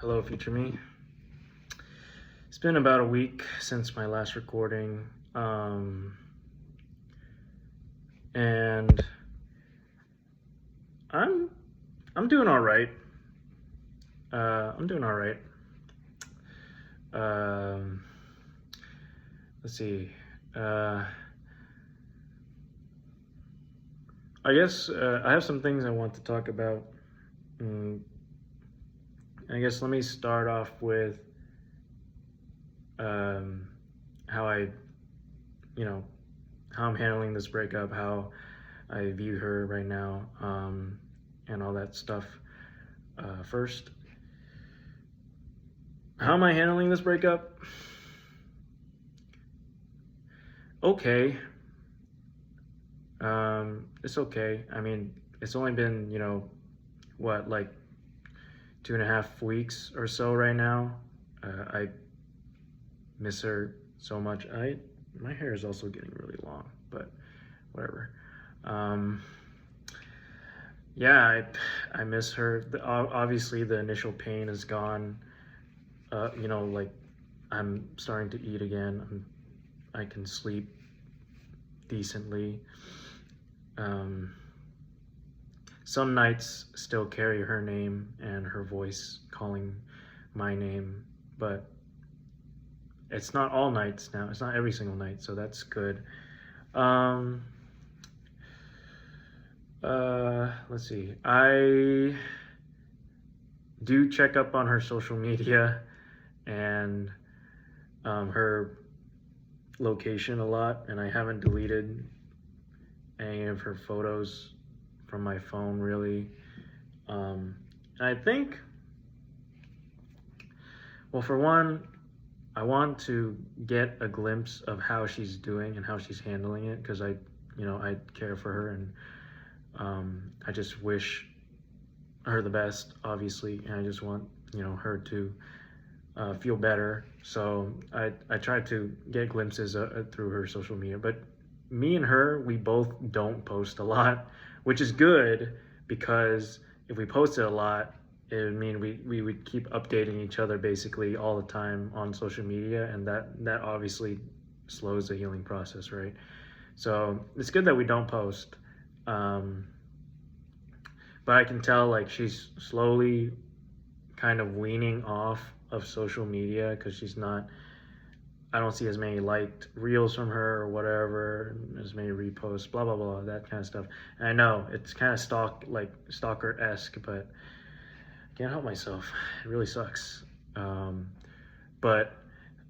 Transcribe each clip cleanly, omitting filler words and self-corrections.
Hello, future me. It's been about a week since my last recording, and I'm I'm doing all right. I'm doing all right. Um, let's see. Uh, I guess I have some things I want to talk about. Mm, I guess let me start off with um, how you know, how I'm handling this breakup, how I view her right now, and all that stuff. First, how am I handling this breakup? Okay. It's okay. I mean, it's only been, what, like 2.5 weeks or so right now. I miss her so much. My hair is also getting really long, but whatever. Um, yeah, I miss her. Obviously, the initial pain is gone. Like I'm starting to eat again. I can sleep decently. Um, some nights still carry her name and her voice calling my name, but it's not all nights now. It's not every single night, so that's good. Um, let's see. I do check up on her social media and her location a lot, and I haven't deleted any of her photos from my phone really. I think, well, for one, I want to get a glimpse of how she's doing and how she's handling it because I care for her, and I just wish her the best, obviously, and I just want her to feel better. So I try to get glimpses through her social media, but me and her, we both don't post a lot, which is good because if we posted a lot, it would mean we would keep updating each other basically all the time on social media, and that obviously slows the healing process, right? So it's good that we don't post. Um, but I can tell like she's slowly kind of weaning off of social media because I don't see as many liked reels from her or whatever, as many reposts, blah blah blah, that kind of stuff. And I know it's kind of stalker-esque, but I can't help myself. It really sucks. But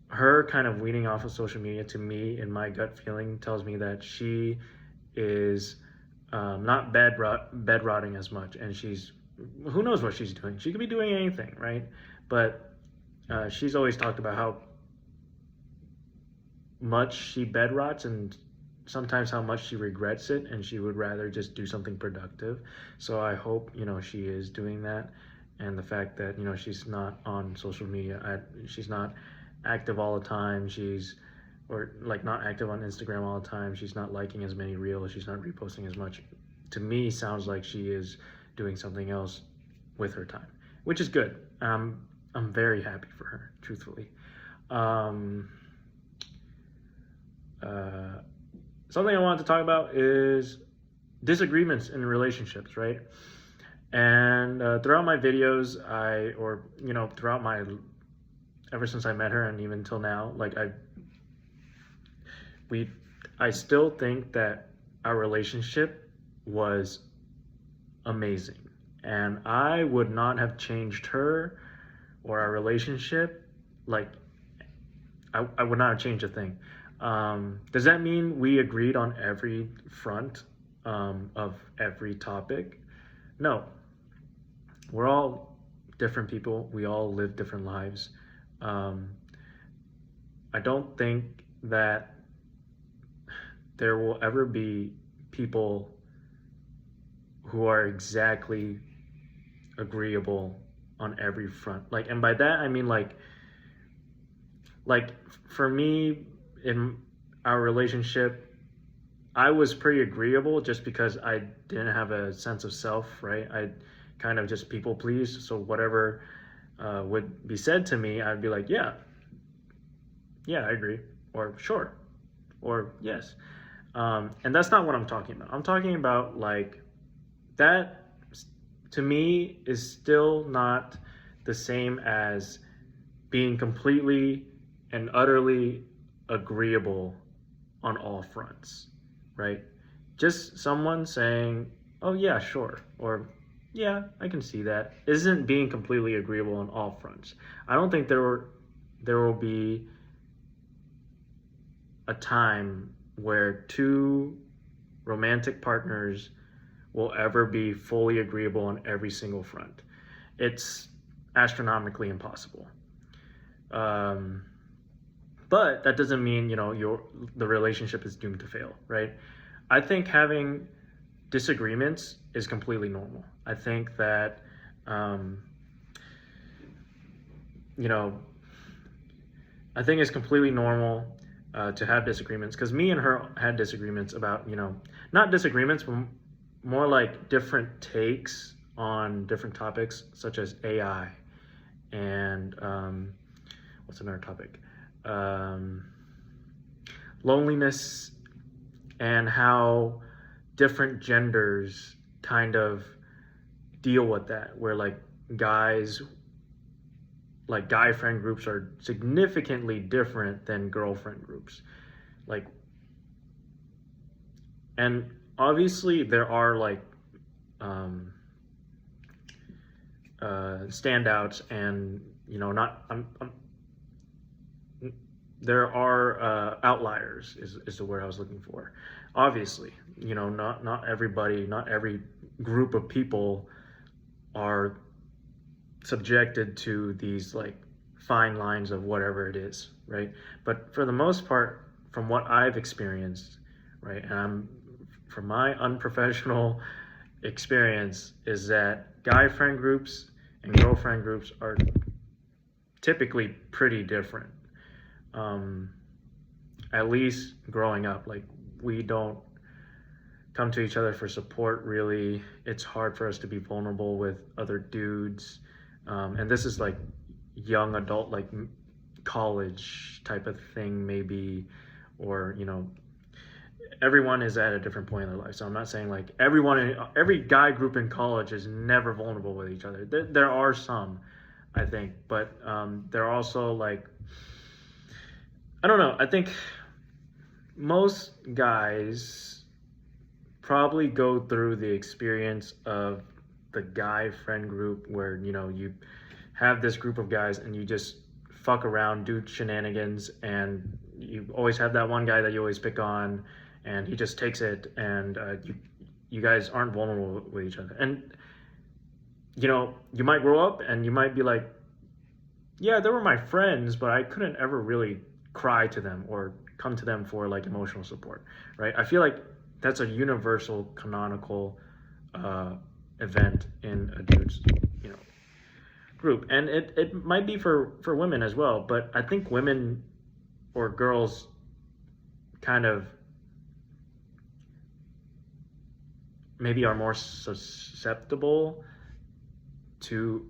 her kind of weaning off of social media, to me, in my gut feeling, tells me that she is not bed rotting as much, and who knows what she's doing. She could be doing anything, right? But she's always talked about how much she bed rots and sometimes how much she regrets it, and she would rather just do something productive. So I hope she is doing that, and the fact that she's not on social media, she's not active all the time. Or like not active on Instagram all the time. She's not liking as many reels. She's not reposting as much. To me, sounds like she is doing something else with her time, which is good. I'm very happy for her, truthfully. Um, Something I wanted to talk about is disagreements in relationships, right? And throughout my videos, ever since I met her and even till now, like I still think that our relationship was amazing, and I would not have changed her or our relationship. Like I would not have changed a thing. Does that mean we agreed on every front of every topic? No. We're all different people. We all live different lives. Um, I don't think that there will ever be people who are exactly agreeable on every front. Like, and by that I mean like for me in our relationship, I was pretty agreeable just because I didn't have a sense of self, right? kind of just people please. So whatever would be said to me, I'd be like, yeah, I agree, or sure, or yes. And that's not what I'm talking about. I'm talking about like that to me is still not the same as being completely and utterly agreeable on all fronts, right? Just someone saying, oh, yeah, sure, or yeah, I can see that, isn't being completely agreeable on all fronts. I don't think there will be a time where two romantic partners will ever be fully agreeable on every single front. It's astronomically impossible. But that doesn't mean the relationship is doomed to fail, right? I think having disagreements is completely normal. I think that you know I think it's completely normal to have disagreements, because me and her had disagreements about not disagreements, but more like different takes on different topics, such as AI and what's another topic? Loneliness, and how different genders kind of deal with that, where like guy friend groups are significantly different than girlfriend groups. Like, and obviously there are like standouts, and not there are outliers is the word I was looking for. Obviously, not everybody, not every group of people are subjected to these like fine lines of whatever it is, right? But for the most part, from what I've experienced, right, and from my unprofessional experience, is that guy friend groups and girlfriend groups are typically pretty different. At least growing up, like, we don't come to each other for support, really. It's hard for us to be vulnerable with other dudes. And this is like young adult, like college type of thing, maybe, or everyone is at a different point in their life. So I'm not saying like every guy group in college is never vulnerable with each other. There are some, I think, but there are also like, I don't know. I think most guys probably go through the experience of the guy friend group, where you have this group of guys and you just fuck around, do shenanigans, and you always have that one guy that you always pick on, and he just takes it, and you guys aren't vulnerable with each other. And you might grow up and you might be like, yeah, they were my friends, but I couldn't ever really cry to them or come to them for like emotional support, right? I feel like that's a universal canonical event in a dude's group, and it might be for women as well, but I think women or girls kind of maybe are more susceptible to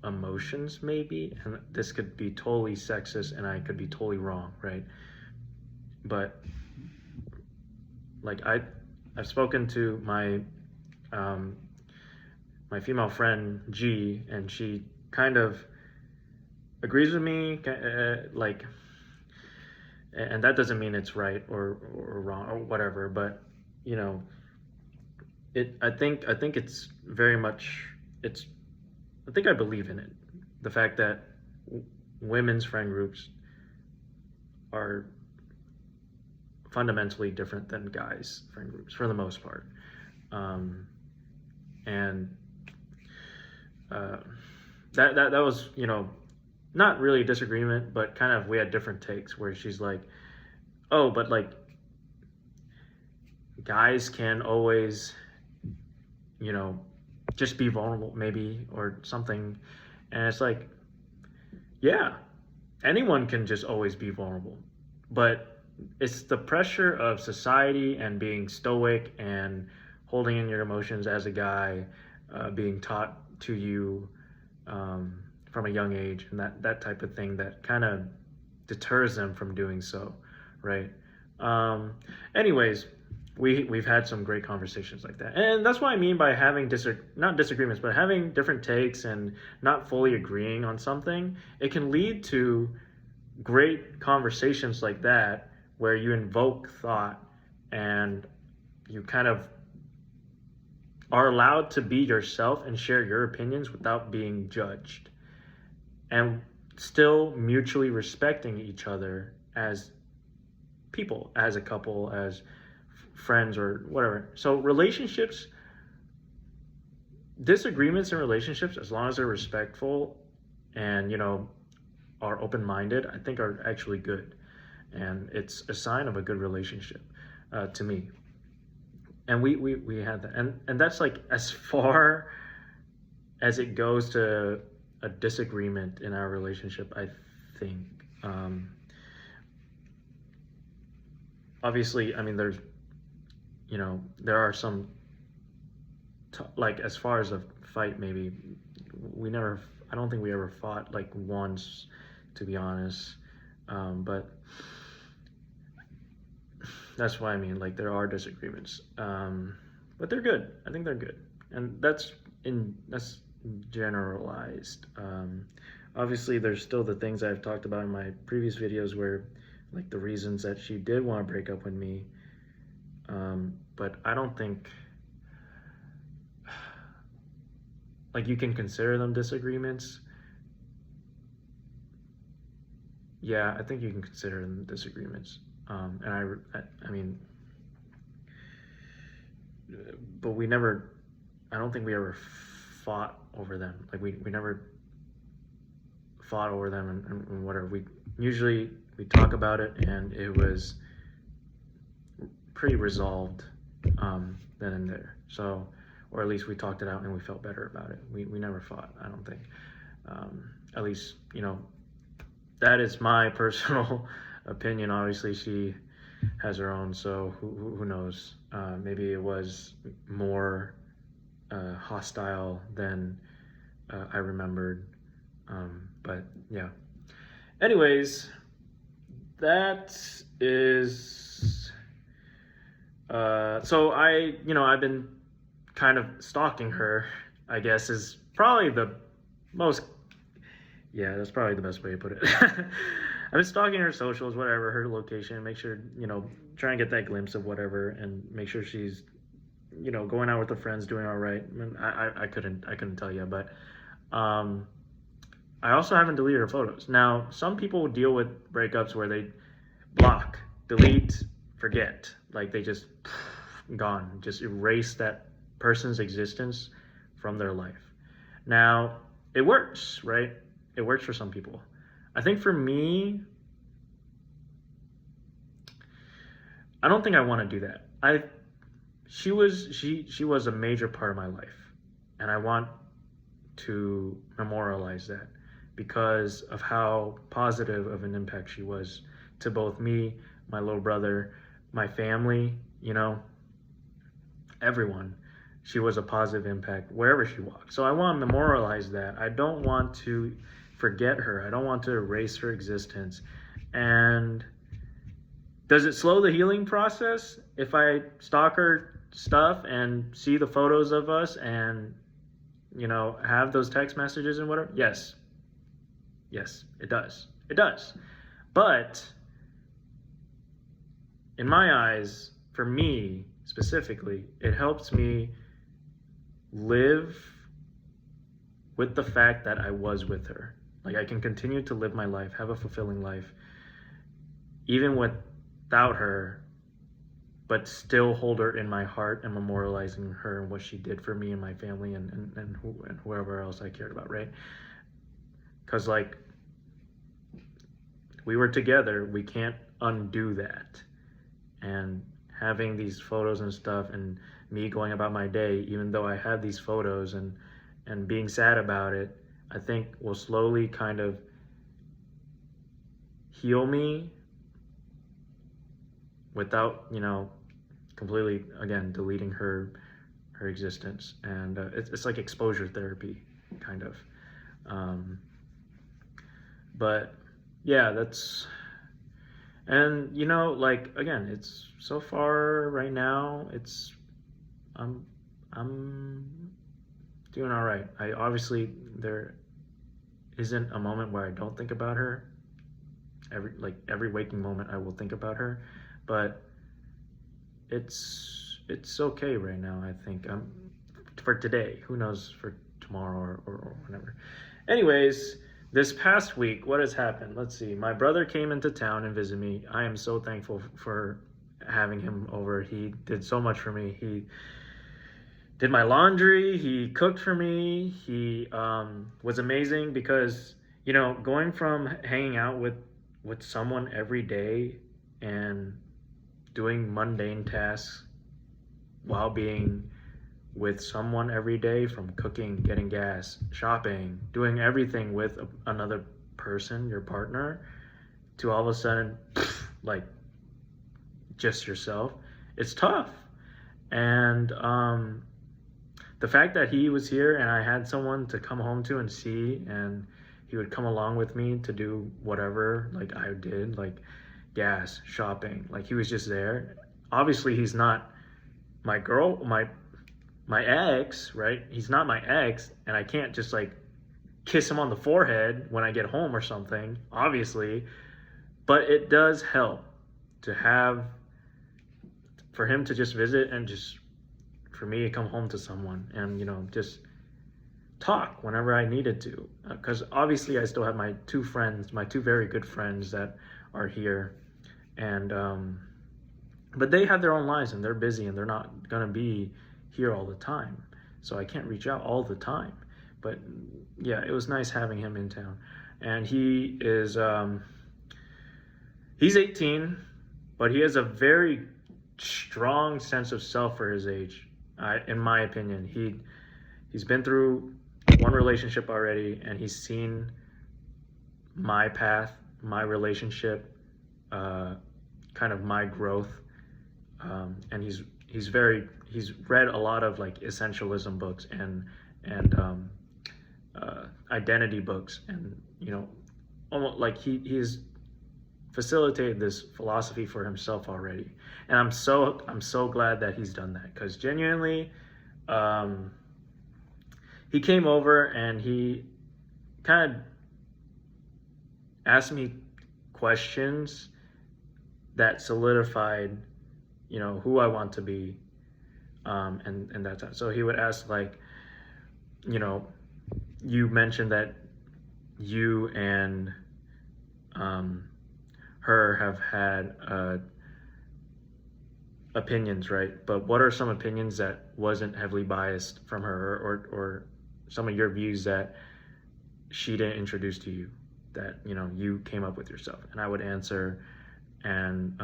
emotions, maybe, and this could be totally sexist and I could be totally wrong, right? But like I've spoken to my my female friend G, and she kind of agrees with me, like, and that doesn't mean it's right or wrong or whatever, but I think it's very much, I think I believe in it, the fact that women's friend groups are fundamentally different than guys friend groups for the most part. And that was not really a disagreement, but kind of we had different takes, where she's like, oh, but like guys can always just be vulnerable, maybe, or something. And it's like, yeah, anyone can just always be vulnerable, but it's the pressure of society and being stoic and holding in your emotions as a guy being taught to you from a young age, and that type of thing that kind of deters them from doing so, right? Um, Anyways, we've had some great conversations like that, and that's what I mean by having not disagreements, but having different takes and not fully agreeing on something. It can lead to great conversations like that, where you invoke thought and you kind of are allowed to be yourself and share your opinions without being judged, and still mutually respecting each other as people, as a couple, as friends, or whatever. So disagreements in relationships, as long as they're respectful and, are open-minded, I think are actually good. And it's a sign of a good relationship, to me. And we had that. And that's like as far as it goes to a disagreement in our relationship, I think. Obviously, I mean, there are some, like, as far as a fight, maybe, I don't think we ever fought, like, once, to be honest. But that's why I mean, like, there are disagreements. But they're good. I think they're good. And that's generalized. Obviously, there's still the things I've talked about in my previous videos where, like, the reasons that she did want to break up with me. But I don't think, like, you can consider them disagreements. Yeah, I think you can consider them disagreements. And I mean, but I don't think we ever fought over them. Like, we never fought over them and whatever. We talk about it, and it was pretty resolved then and there. So, or at least we talked it out and we felt better about it. We never fought, I don't think. At least, that is my personal opinion. Obviously, she has her own, so who knows? Maybe it was more hostile than I remembered. But yeah. Anyways, that is. So I've been kind of stalking her, I guess, is probably the most. Yeah, that's probably the best way to put it. I've been stalking her socials, whatever, her location, make sure, try and get that glimpse of whatever, and make sure she's, going out with her friends, doing all right. I mean, I couldn't tell you, but I also haven't deleted her photos. Now, some people deal with breakups where they block, delete, forget. Like, they just gone, just erase that person's existence from their life. Now, it works, right? It works for some people. I think for me, I don't think I want to do that. She was a major part of my life, and I want to memorialize that because of how positive of an impact she was to both me, my little brother, my family, everyone. She was a positive impact wherever she walked. So I want to memorialize that. I don't want to forget her. I don't want to erase her existence. And does it slow the healing process if I stalk her stuff and see the photos of us and, have those text messages and whatever? Yes. Yes, it does. It does. But in my eyes, for me specifically, it helps me live with the fact that I was with her. Like, I can continue to live my life, have a fulfilling life, even without her, but still hold her in my heart and memorializing her and what she did for me and my family and whoever else I cared about, right? Because, like, we were together, we can't undo that. And having these photos and stuff and me going about my day, even though I had these photos and being sad about it, I think will slowly kind of heal me without, completely, again, deleting her her existence, and it's like exposure therapy, kind of. Um, but yeah, that's, and like, again, it's so far right now. I'm doing all right. I obviously there isn't a moment where I don't think about her. Every waking moment, I will think about her, but it's okay right now. I think for today. Who knows for tomorrow or whenever. Anyways, this past week, what has happened? Let's see. My brother came into town and visited me. I am so thankful for having him over. He did so much for me. He did my laundry. He cooked for me. He was amazing because going from hanging out with someone every day and doing mundane tasks while being with someone every day, from cooking, getting gas, shopping, doing everything with another person, your partner, to all of a sudden, like, just yourself, it's tough. And the fact that he was here and I had someone to come home to and see, and he would come along with me to do whatever, like I did, like gas, shopping, like he was just there. Obviously, he's not my my ex, right? He's not my ex, and I can't just like kiss him on the forehead when I get home or something, obviously. But it does help to have, for him to just visit, and just for me to come home to someone and just talk whenever I needed to, because obviously I still have my two friends, my two very good friends that are here, and but they have their own lives and they're busy and they're not gonna be here all the time, so I can't reach out all the time. But yeah, it was nice having him in town. And he is he's 18, but he has a very strong sense of self for his age. In my opinion, he's been through one relationship already, and he's seen my path, my relationship, kind of my growth, and he's read a lot of like essentialism books and identity books, and almost like he's facilitated this philosophy for himself already. And I'm so glad that he's done that, because genuinely, he came over and he kind of asked me questions that solidified who I want to be, and that time. So he would ask, like, you mentioned that you and her have had opinions, right? But what are some opinions that wasn't heavily biased from her, or some of your views that she didn't introduce to you, that you came up with yourself? And I would answer, and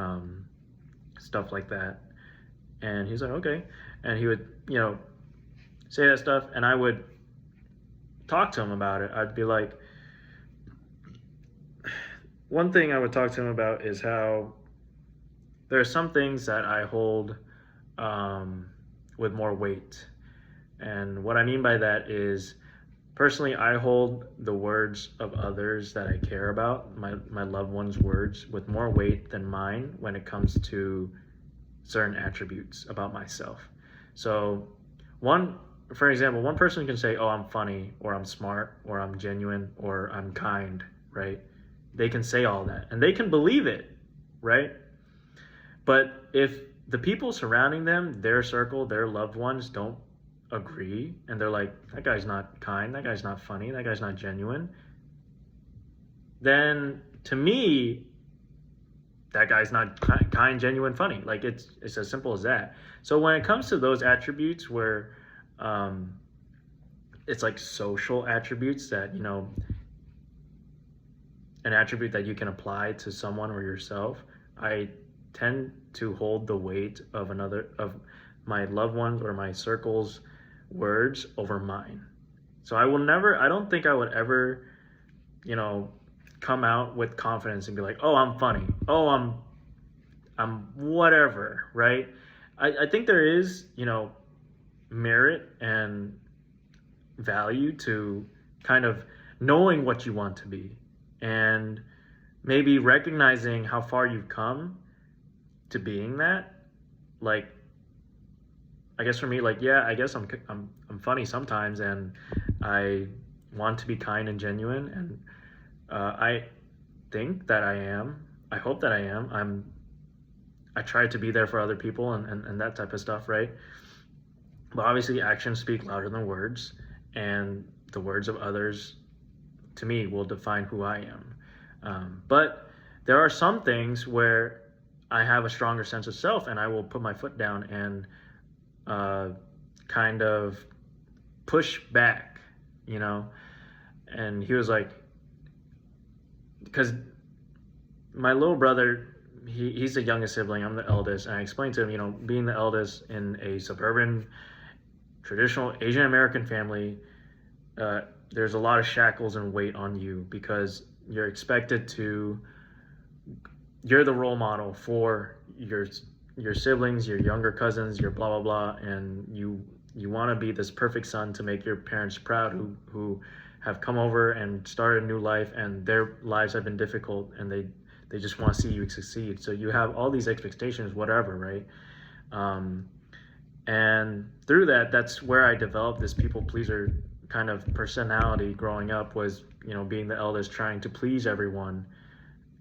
stuff like that. And he's like, okay. And he would say that stuff, and I would talk to him about it. I'd be like, one thing I would talk to him about is how there are some things that I hold with more weight. And what I mean by that is, personally, I hold the words of others that I care about, my loved ones' words, with more weight than mine when it comes to certain attributes about myself. So for example, one person can say, oh, I'm funny, or I'm smart, or I'm genuine, or I'm kind, right? They can say all that, and they can believe it, right? But if the people surrounding them, their circle, their loved ones, don't agree, and they're like, that guy's not kind, that guy's not funny, that guy's not genuine, then to me, that guy's not kind, genuine, funny. Like, it's as simple as that. So when it comes to those attributes where it's like social attributes that an attribute that you can apply to someone or yourself, I tend to hold the weight of my loved ones or my circle's words over mine. So I don't think I would ever, come out with confidence and be like, oh, I'm funny. Oh, I'm whatever, right? I think there is, merit and value to kind of knowing what you want to be, and maybe recognizing how far you've come to being that. Like, I guess for me, like, yeah, I guess I'm funny sometimes, and I want to be kind and genuine, and I think that I am. I hope that I am. I try to be there for other people, and that type of stuff, right? But obviously, actions speak louder than words, and the words of others, to me, will define who I am. But there are some things where I have a stronger sense of self, and I will put my foot down and kind of push back, you know? And he was like, because my little brother, he's the youngest sibling, I'm the eldest, and I explained to him, you know, being the eldest in a suburban, traditional Asian American family, there's a lot of shackles and weight on you because you're expected to, you're the role model for your siblings, your younger cousins, your blah blah blah, and you want to be this perfect son to make your parents proud, who have come over and started a new life, and their lives have been difficult, and they just want to see you succeed. So you have all these expectations, whatever, right? And through that, that's where I developed this people pleaser kind of personality growing up, was, you know, being the eldest, trying to please everyone,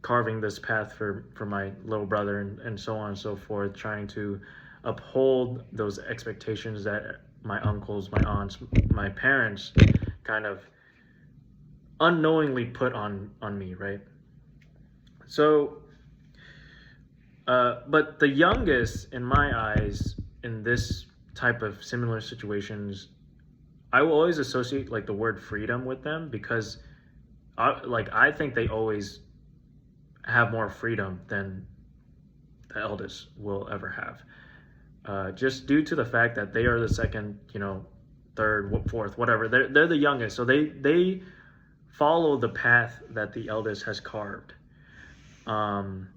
carving this path for my little brother, and so on and so forth, trying to uphold those expectations that my uncles, my aunts, my parents kind of unknowingly put on me, right? So, but the youngest in my eyes in this type of similar situations, I will always associate like the word freedom with them, because I think they always have more freedom than the eldest will ever have, just due to the fact that they are the second, you know, third, fourth, whatever. They're the youngest, so they follow the path that the eldest has carved,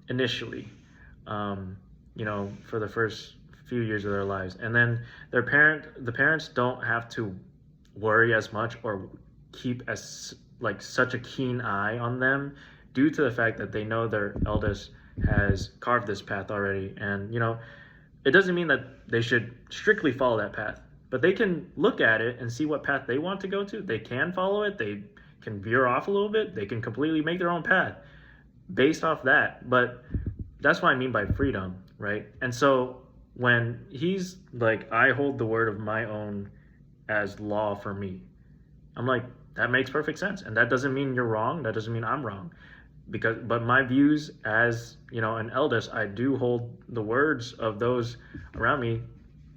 initially, you know, for the first few years of their lives, and then the parents don't have to worry as much or keep as like such a keen eye on them, due to the fact that they know their eldest has carved this path already. And, you know, it doesn't mean that they should strictly follow that path, but they can look at it and see what path they want to go to. They can follow it. They can veer off a little bit. They can completely make their own path based off that. But that's what I mean by freedom, right? And so when he's like, I hold the word of my own as law for me, I'm like, that makes perfect sense. And that doesn't mean you're wrong. That doesn't mean I'm wrong. But my views as, you know, an eldest, I do hold the words of those around me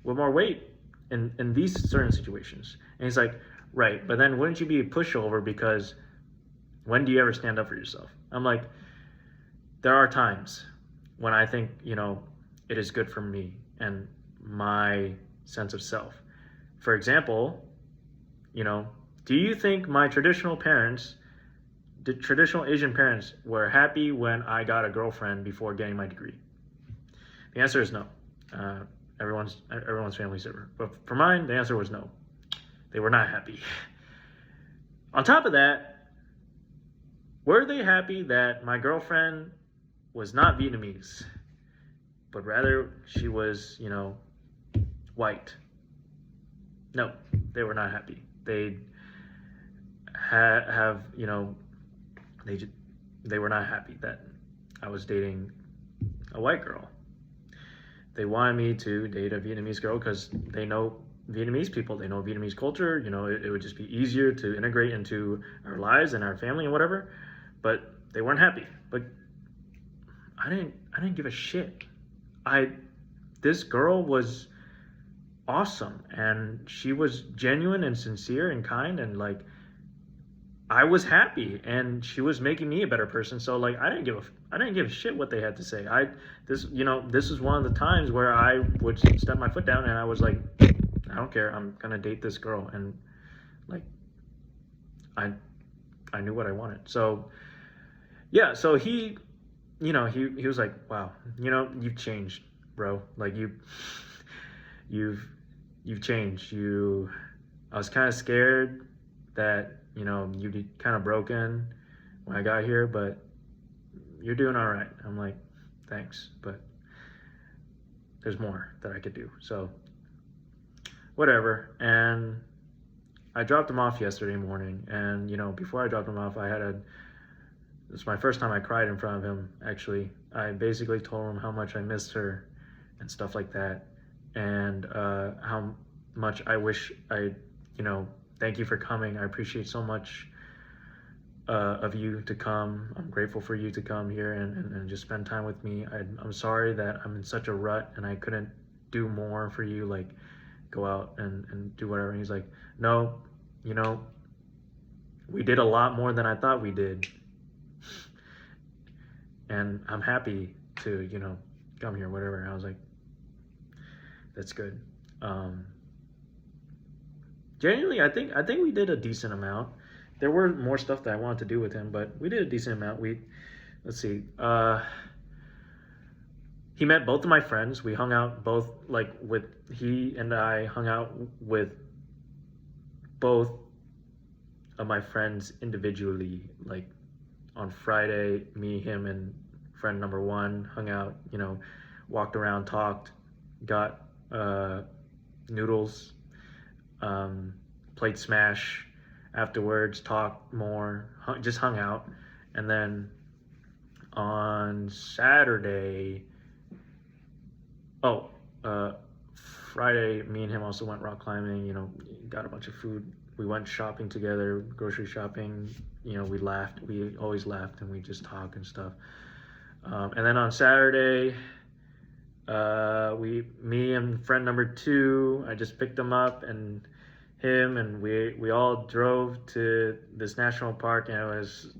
with more weight in these certain situations. And he's like, right, but then wouldn't you be a pushover, because when do you ever stand up for yourself? I'm like, there are times when I think, you know, it is good for me and my sense of self. For example, you know, do you think my traditional parents, the traditional Asian parents, were happy when I got a girlfriend before getting my degree? The answer is no. Everyone's family's different. But for mine, the answer was no. They were not happy. On top of that, were they happy that my girlfriend was not Vietnamese, but rather she was, you know, white? No, they were not happy. They have, you know, they were not happy that I was dating a white girl. They wanted me to date a Vietnamese girl because they know Vietnamese people, they know Vietnamese culture. You know, it would just be easier to integrate into our lives and our family and whatever. But they weren't happy. But I didn't give a shit. This girl was awesome, and she was genuine and sincere and kind, and like, I was happy, and she was making me a better person. So like, I didn't give a shit what they had to say. This is one of the times where I would step my foot down, and I was like, I don't care. I'm gonna date this girl, and like, I knew what I wanted. So yeah, so he, you know, he was like, wow, you know, you've changed, bro. Like you've you've changed. I was kind of scared that, you'd be kind of broken when I got here, but you're doing all right. I'm like, thanks, but there's more that I could do. So whatever. And I dropped him off yesterday morning, and before I dropped him off, it's my first time I cried in front of him. Actually, I basically told him how much I missed her and stuff like that, and how much I wish thank you for coming. I appreciate so much of you to come. I'm grateful for you to come here and just spend time with me. I'm sorry that I'm in such a rut and I couldn't do more for you, like go out and do whatever. And he's like, no, we did a lot more than I thought we did. And I'm happy to, come here, whatever. And I was like, that's good. Genuinely, I think we did a decent amount. There were more stuff that I wanted to do with him, but we did a decent amount. Let's see. He met both of my friends. We hung out he and I hung out with both of my friends individually. Like on Friday, me, him, and friend number one hung out, walked around, talked, got noodles, played Smash afterwards, talked more, just hung out. And then on Saturday, Friday, me and him also went rock climbing, got a bunch of food. We went shopping together, grocery shopping, we laughed. We always laughed, and we just talk and stuff. And then on Saturday, me and friend number two, I just picked him up and we all drove to this national park, and it was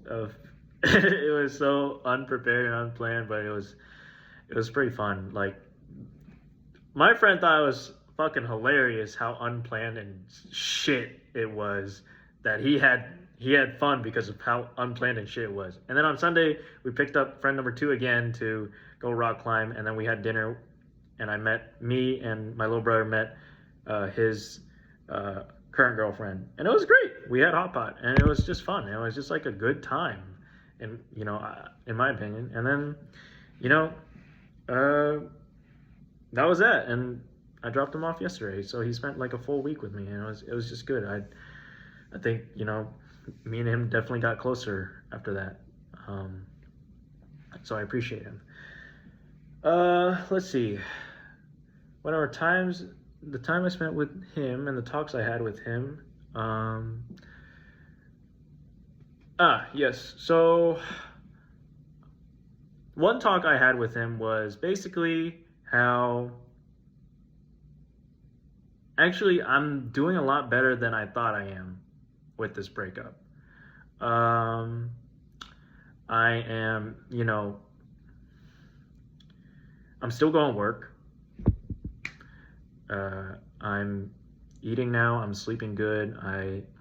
it was so unprepared and unplanned, but it was pretty fun. Like, my friend thought it was fucking hilarious how unplanned and shit it was, that he had fun because of how unplanned and shit it was. And then on Sunday, we picked up friend number two again to go rock climb, and then we had dinner, and me and my little brother met his current girlfriend, and it was great. We had hot pot, and it was just fun. It was just like a good time, and in my opinion. And then that was that, and I dropped him off yesterday, so he spent like a full week with me, and it was just good. I think me and him definitely got closer after that, so I appreciate him. Let's see, the time I spent with him and the talks I had with him. Yes. So one talk I had with him was basically how actually I'm doing a lot better than I thought I am with this breakup. I am, I'm still going to work. I'm eating now. I'm sleeping good.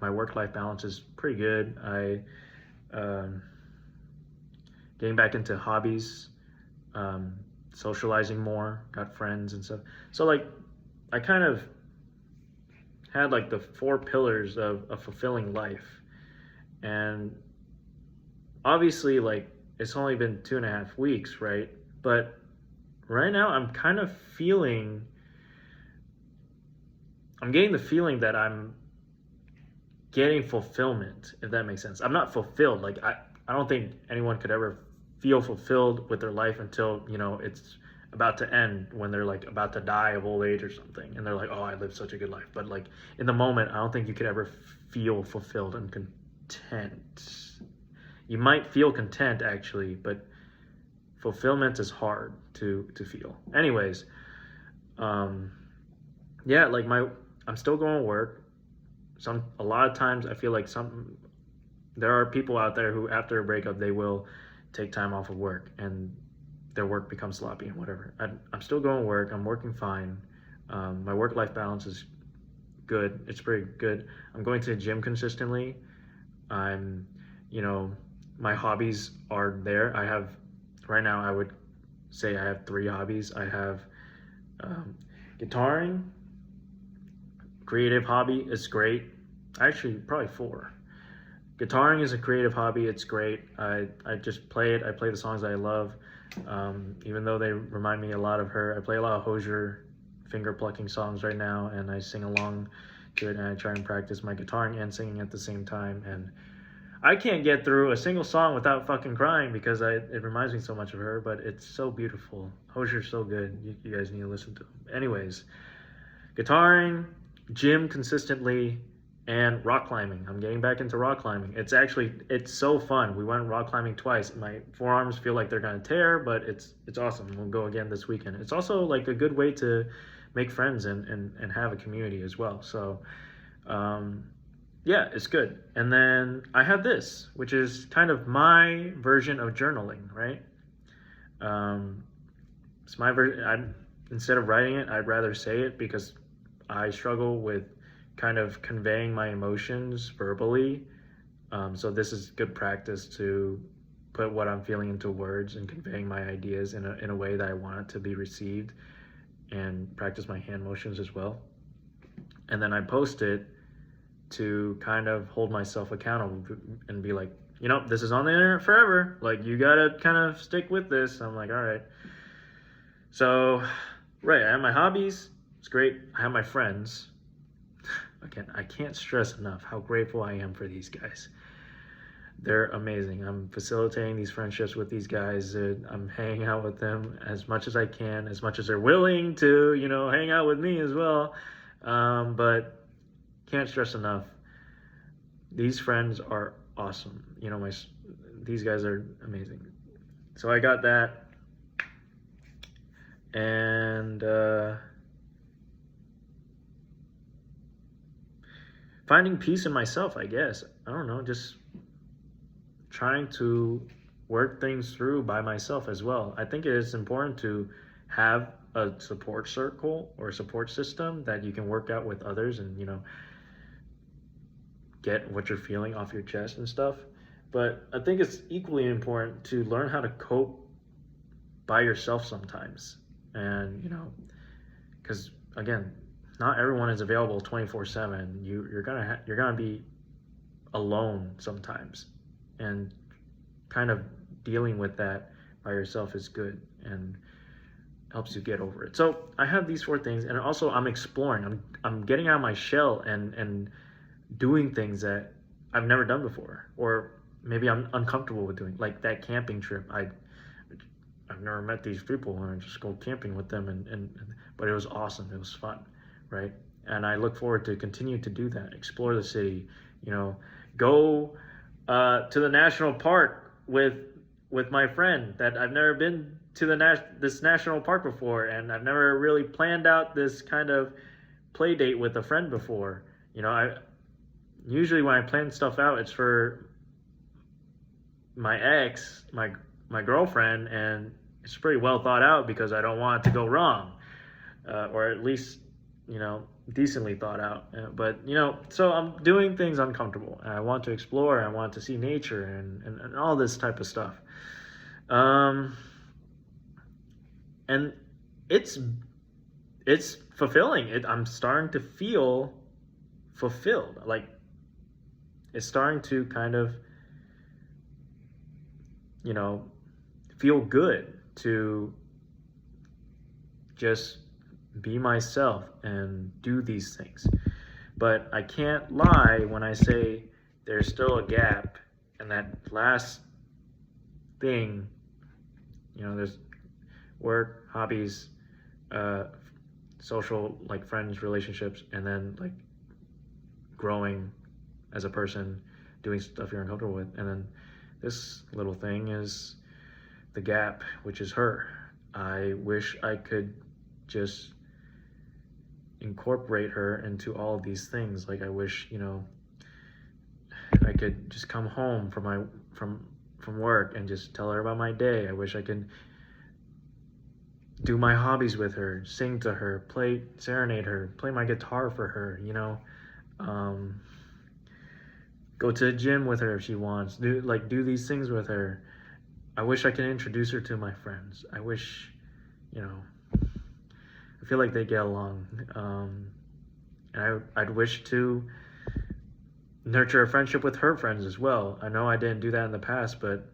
My work-life balance is pretty good. Getting back into hobbies, socializing more, got friends and stuff. So like, I kind of had like the 4 pillars of a fulfilling life. And obviously, like, it's only been 2.5 weeks, right? But right now I'm getting the feeling that I'm getting fulfillment, if that makes sense. I'm not fulfilled. Like, I don't think anyone could ever feel fulfilled with their life until, it's about to end, when they're like about to die of old age or something. And they're like, oh, I lived such a good life. But like in the moment, I don't think you could ever feel fulfilled and content. You might feel content actually, but fulfillment is hard to feel. Anyways, yeah, like I'm still going to work. A lot of times I feel like there are people out there who after a breakup, they will take time off of work and their work becomes sloppy and whatever. I'm still going to work. I'm working fine. My work-life balance is good. It's pretty good. I'm going to the gym consistently. My hobbies are there. Right now I would say I have 3 hobbies. I have guitaring, creative hobby, it's great. Actually, probably 4. Guitaring is a creative hobby. It's great. I just play it. I play the songs I love, even though they remind me a lot of her. I play a lot of Hozier finger plucking songs right now, and I sing along to it, and I try and practice my guitaring and singing at the same time. And I can't get through a single song without fucking crying because it reminds me so much of her, but it's so beautiful. Hozier's so good. You guys need to listen to him. Anyways, guitaring, gym consistently, and rock climbing. I'm getting back into rock climbing. It's so fun. We went rock climbing twice. My forearms feel like they're gonna tear, but it's awesome. We'll go again this weekend. It's also like a good way to make friends and have a community as well. So yeah, it's good. And then I have this, which is kind of my version of journaling, right? It's my version. Instead of writing it, I'd rather say it because I struggle with kind of conveying my emotions verbally. So this is good practice to put what I'm feeling into words and conveying my ideas in a way that I want it to be received, and practice my hand motions as well. And then I post it to kind of hold myself accountable and be like, this is on the internet forever. Like, you gotta kind of stick with this. I'm like, all right. So, right, I have my hobbies. It's great. I have my friends. Again, I can't stress enough how grateful I am for these guys. They're amazing. I'm facilitating these friendships with these guys. I'm hanging out with them as much as I can, as much as they're willing to, hang out with me as well. But can't stress enough. These friends are awesome. These guys are amazing. So I got that. And finding peace in myself, I guess. I don't know, just trying to work things through by myself as well. I think it is important to have a support circle or a support system that you can work out with others and, get what you're feeling off your chest and stuff. But I think it's equally important to learn how to cope by yourself sometimes. And, because again, not everyone is available 24/7. You're gonna be alone sometimes, and kind of dealing with that by yourself is good and helps you get over it. So I have these 4 things, and also I'm exploring. I'm getting out of my shell and doing things that I've never done before, or maybe I'm uncomfortable with doing, like that camping trip. I've never met these people, and I just go camping with them, but it was awesome. It was fun, right? And I look forward to continue to do that, explore the city, go to the national park with my friend that I've never been to this national park before, and I've never really planned out this kind of play date with a friend before. I usually when I plan stuff out, it's for my ex, my girlfriend, and it's pretty well thought out because I don't want it to go wrong, or at least decently thought out. But so I'm doing things uncomfortable, and I want to explore. I want to see nature and all this type of stuff. And it's fulfilling. I'm starting to feel fulfilled. Like, it's starting to kind of feel good to just be myself and do these things. But I can't lie when I say there's still a gap, and that last thing, there's work, hobbies, social, like friends, relationships, and then like growing as a person, doing stuff you're uncomfortable with. And then this little thing is the gap, which is her. I wish I could just incorporate her into all of these things. Like, I wish, I could just come home from work and just tell her about my day. I wish I could do my hobbies with her, sing to her, serenade her, play my guitar for her, go to the gym with her if she wants, do these things with her. I wish I could introduce her to my friends. I wish, I feel like they get along. And I'd wish to nurture a friendship with her friends as well. I know I didn't do that in the past, but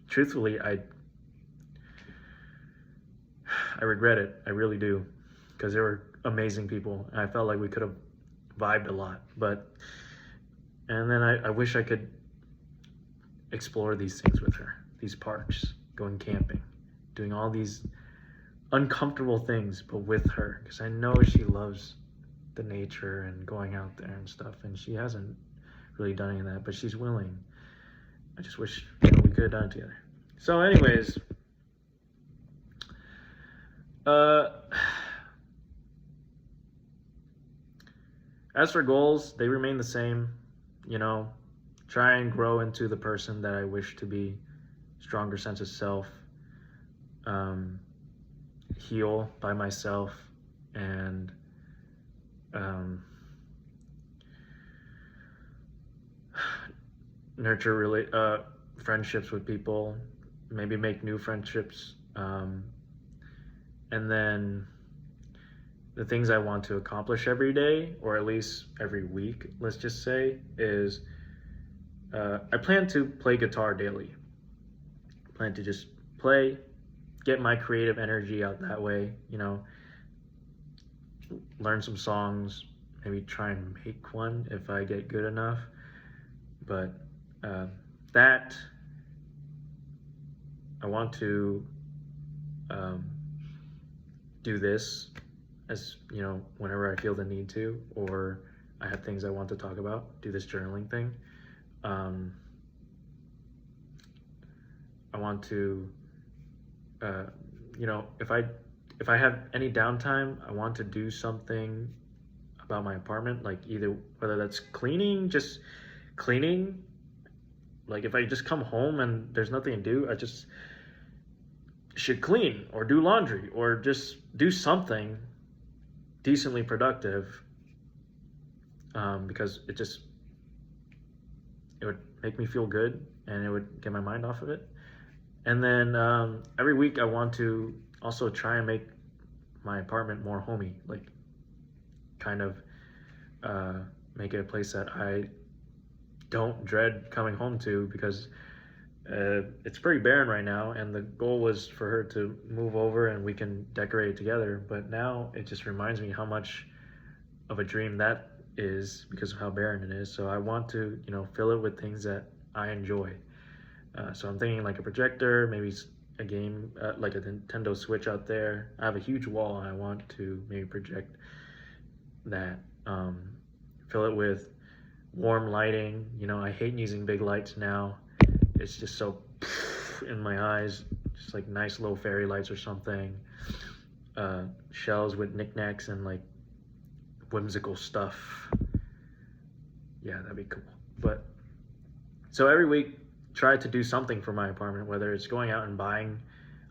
truthfully, I regret it. I really do, because they were amazing people, and I felt like we could have vibed a lot. And then I wish I could explore these things with her, these parks, going camping, doing all these uncomfortable things, but with her, because I know she loves the nature and going out there and stuff, and she hasn't really done any of that, but she's willing. I just wish we could have done it together. So anyways, as for goals, they remain the same. Try and grow into the person that I wish to be, stronger sense of self, heal by myself, and nurture friendships with people, maybe make new friendships, and then the things I want to accomplish every day, or at least every week, let's just say, is I plan to play guitar daily. I plan to just play, get my creative energy out that way, learn some songs, maybe try and make one if I get good enough. But that I want to do this as whenever I feel the need to, or I have things I want to talk about, do this journaling thing. I want to if I have any downtime, I want to do something about my apartment, like either whether that's just cleaning, like if I just come home and there's nothing to do, I just should clean or do laundry or just do something decently productive, because it would make me feel good and it would get my mind off of it. And then every week I want to also try and make my apartment more homey, like kind of make it a place that I don't dread coming home to, because it's pretty barren right now, and the goal was for her to move over and we can decorate it together. But now it just reminds me how much of a dream that is because of how barren it is. So I want to, fill it with things that I enjoy. So I'm thinking like a projector, maybe a game, like a Nintendo Switch out there. I have a huge wall and I want to maybe project that. Fill it with warm lighting. I hate using big lights now. It's just so in my eyes. Just like nice little fairy lights or something. Shelves with knickknacks and like whimsical stuff. Yeah, that'd be cool. But so every week, try to do something for my apartment, whether it's going out and buying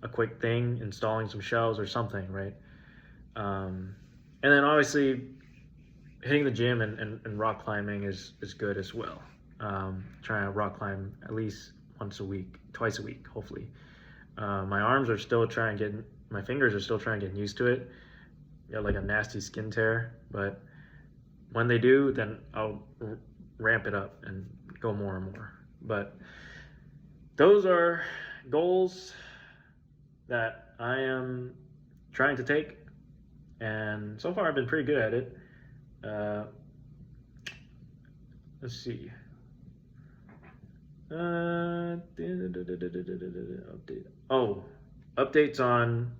a quick thing, installing some shelves or something, right? And then obviously hitting the gym and rock climbing is good as well. Trying to rock climb at least twice a week, hopefully. My fingers are still trying to get used to it. Got like a nasty skin tear, but when they do, then I'll ramp it up and go more and more. But those are goals that I am trying to take, and so far I've been pretty good at it. Let's see. Updates on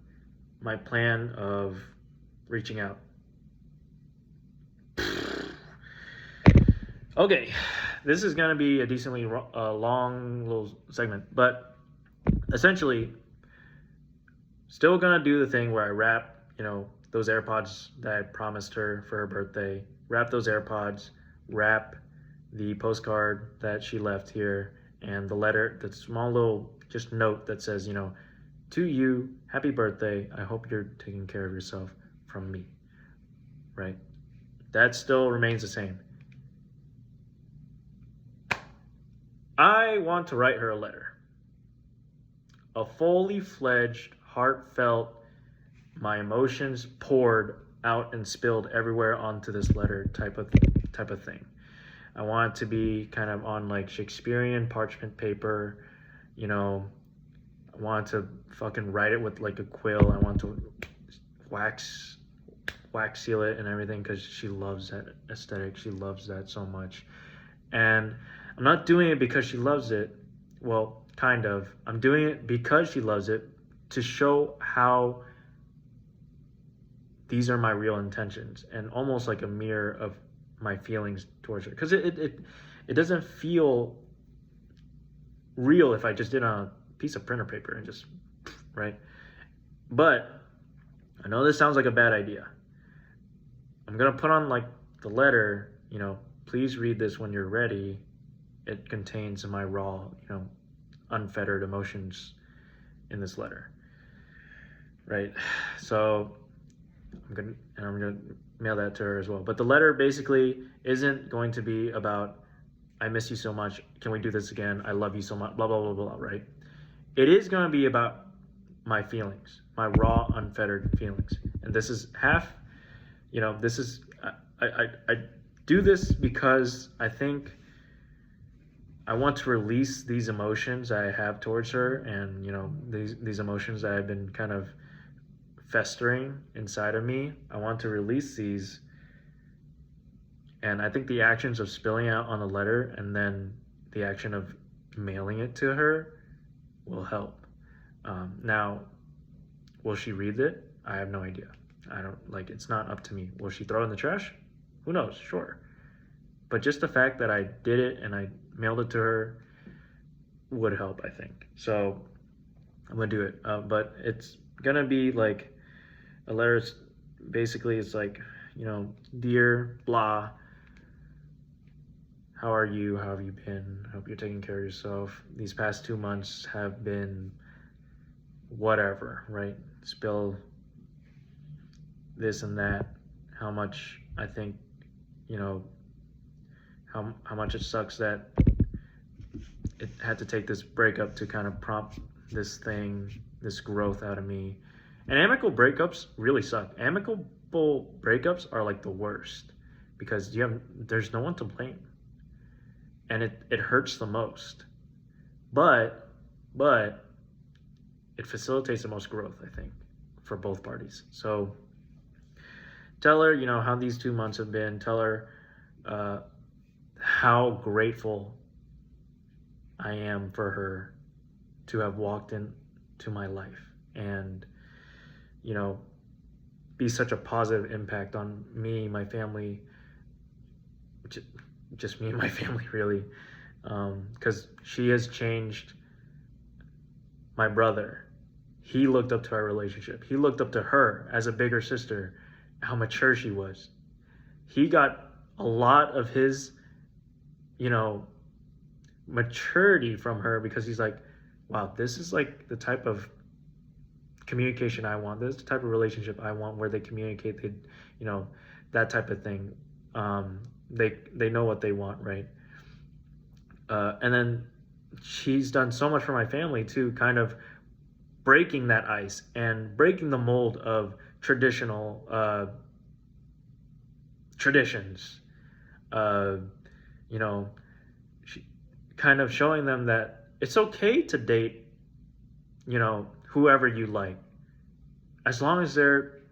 my plan of reaching out. Okay, this is going to be a decently long little segment, but essentially, still going to do the thing where I wrap, those AirPods that I promised her for her birthday, wrap those AirPods, wrap the postcard that she left here, and the letter, the small little just note that says, to you, happy birthday, I hope you're taking care of yourself from me, right? That still remains the same. I want to write her a letter. A fully fledged, heartfelt, my emotions poured out and spilled everywhere onto this letter type of thing. I want it to be kind of on like Shakespearean parchment paper, you know. I want to fucking write it with like a quill. I want to wax seal it and everything because she loves that aesthetic. She loves that so much. And I'm not doing it because she loves it. Well, kind of. I'm doing it because she loves it to show how these are my real intentions and almost like a mirror of my feelings towards her. Because it doesn't feel real if I just did it on a piece of printer paper and just, right? But I know this sounds like a bad idea. I'm going to put on like the letter, you know, please read this when you're ready. It contains my raw, you know, unfettered emotions in this letter, right? So I'm gonna mail that to her as well. But the letter basically isn't going to be about, I miss you so much, can we do this again, I love you so much, blah blah blah blah, right? It is going to be about my feelings, my raw unfettered feelings. And this is half, you know, this is I do this because I think I want to release these emotions I have towards her, and you know, these emotions that have been kind of festering inside of me. I want to release these, and I think the actions of spilling out on the letter and then the action of mailing it to her will help. Now, will she read it? I have no idea. I don't, like, it's not up to me. Will she throw it in the trash? Who knows? Sure. But just the fact that I did it and I mailed it to her would help, I think. So I'm gonna do it. But it's gonna be like a letter. Basically, it's like, you know, dear blah, how are you? How have you been? Hope you're taking care of yourself. These past 2 months have been whatever, right? Spill this and that. How much I think, you know, how much it sucks that it had to take this breakup to kind of prompt this thing, this growth out of me. And amicable breakups really suck. Amicable breakups are like the worst because there's no one to blame. And it hurts the most. But it facilitates the most growth, I think, for both parties. So tell her, you know, how these 2 months have been. Tell her how grateful I am for her to have walked into my life and, you know, be such a positive impact on me, my family, just me and my family, really, because she has changed my brother. He looked up to our relationship. He looked up to her as a bigger sister, how mature she was. He got a lot of his, you know, maturity from her because he's like, wow, this is like the type of communication I want. This is the type of relationship I want where they communicate, they, you know, that type of thing. They know what they want, right? And then she's done so much for my family too, kind of breaking that ice and breaking the mold of traditional traditions. You know, she kind of showing them that it's okay to date, you know, whoever you like, as long as they're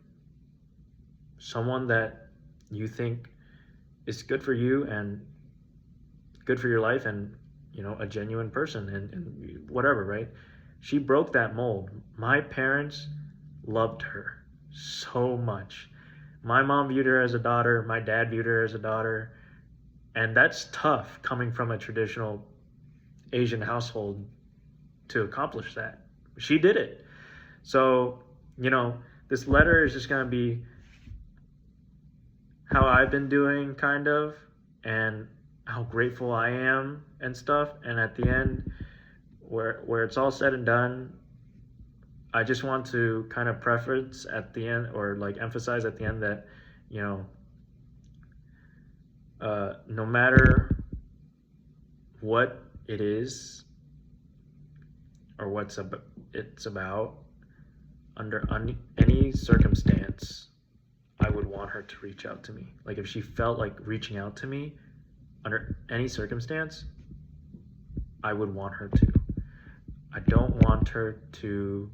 someone that you think is good for you and good for your life and, you know, a genuine person and whatever, right? She broke that mold. My parents loved her so much. My mom viewed her as a daughter. My dad viewed her as a daughter. And that's tough coming from a traditional Asian household to accomplish that. She did it. So, you know, this letter is just going to be how I've been doing, kind of, and how grateful I am and stuff. And at the end, where it's all said and done, I just want to kind of preface at the end, or like emphasize at the end, that, you know, no matter what it is or it's about, under any circumstance, I would want her to reach out to me. Like if she felt like reaching out to me under any circumstance, I would want her to. I don't want her to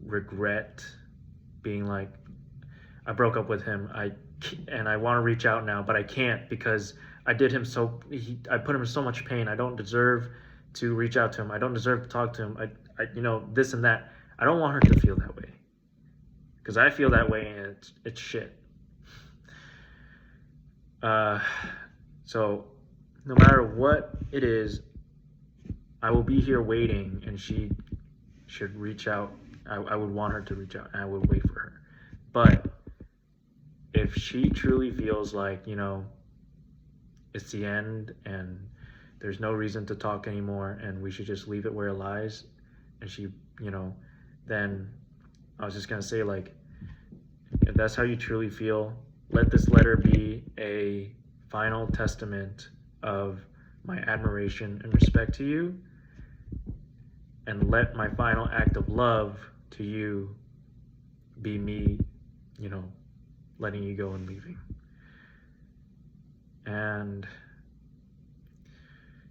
regret being like, I broke up with him. And I want to reach out now, but I can't because I did him I put him in so much pain. I don't deserve to reach out to him. I don't deserve to talk to him. This and that. I don't want her to feel that way because I feel that way and it's shit. So no matter what it is, I will be here waiting, and she should reach out. I would want her to reach out, and I would wait for her. But if she truly feels like, it's the end and there's no reason to talk anymore and we should just leave it where it lies, and she, then I was just going to say, like, if that's how you truly feel, let this letter be a final testament of my admiration and respect to you, and let my final act of love to you be me, letting you go and leaving. And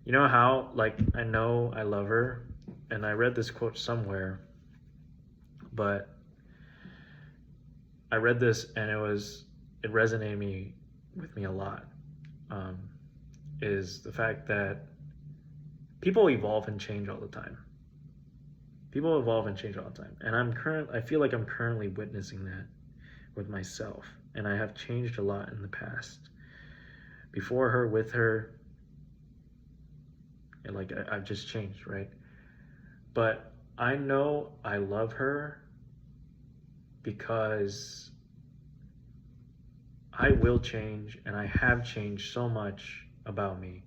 you know how, like, I know I love her, and I read this quote somewhere, but I read this and it resonated with me a lot, is the fact that people evolve and change all the time. People evolve and change all the time. And I feel like I'm currently witnessing that with myself. And I have changed a lot in the past. Before her, with her, and like I've just changed, right? But I know I love her because I will change, and I have changed so much about me.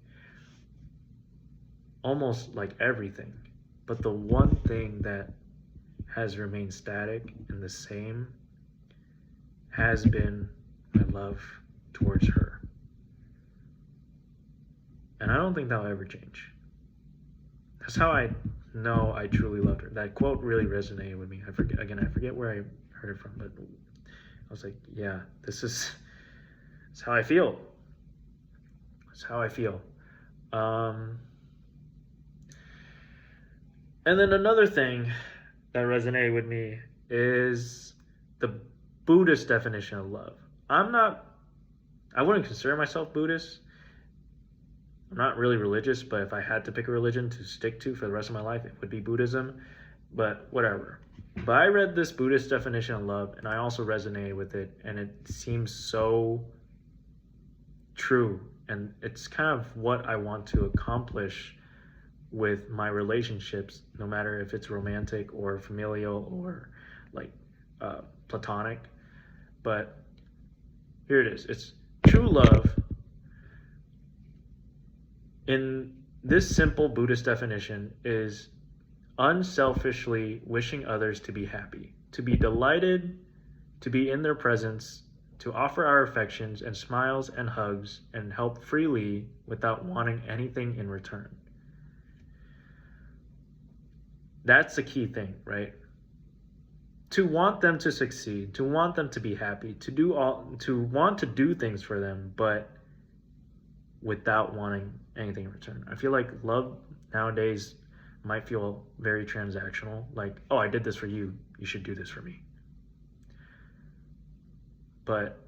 Almost like everything. But the one thing that has remained static and the same has been my love towards her. And I don't think that'll ever change. That's how I know I truly loved her. That quote really resonated with me. I forget where I heard it from, but I was like, yeah, this is how I feel. It's how I feel. And then another thing that resonated with me is the Buddhist definition of love. I wouldn't consider myself Buddhist. I'm not really religious, but if I had to pick a religion to stick to for the rest of my life, it would be Buddhism, but whatever. But I read this Buddhist definition of love, and I also resonated with it, and it seems so true, and it's kind of what I want to accomplish with my relationships, no matter if it's romantic or familial or like platonic. But here it is. It's true love. In this simple Buddhist definition is unselfishly wishing others to be happy, to be delighted, to be in their presence, to offer our affections and smiles and hugs and help freely without wanting anything in return. That's the key thing, right? To want them to succeed, to want them to be happy, to want to do things for them, but without wanting anything in return. I feel like love nowadays might feel very transactional, like, oh, I did this for you, you should do this for me. But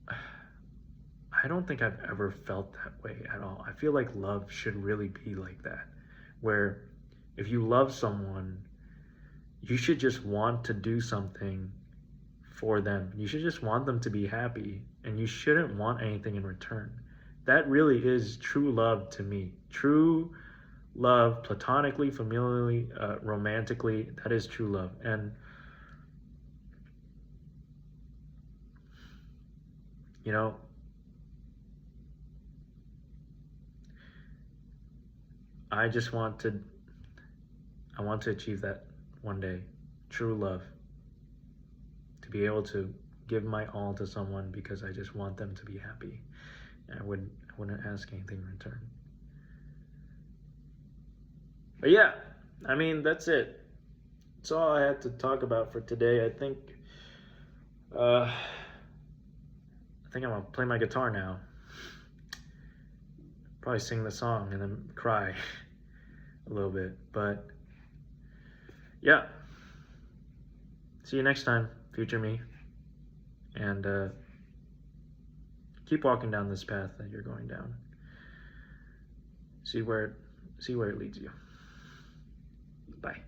I don't think I've ever felt that way at all. I feel like love should really be like that, where if you love someone, you should just want to do something for them. You should just want them to be happy, and you shouldn't want anything in return. That really is true love to me. True love, platonically, familially, romantically, that is true love. And I want to achieve that one day. True love. To be able to give my all to someone because I just want them to be happy. And I wouldn't ask anything in return. But yeah, that's it. That's all I had to talk about for today. I think I think I'm gonna play my guitar now. Probably sing the song and then cry a little bit. But yeah, see you next time, future me. And keep walking down this path that you're going down. See where it leads you. Bye.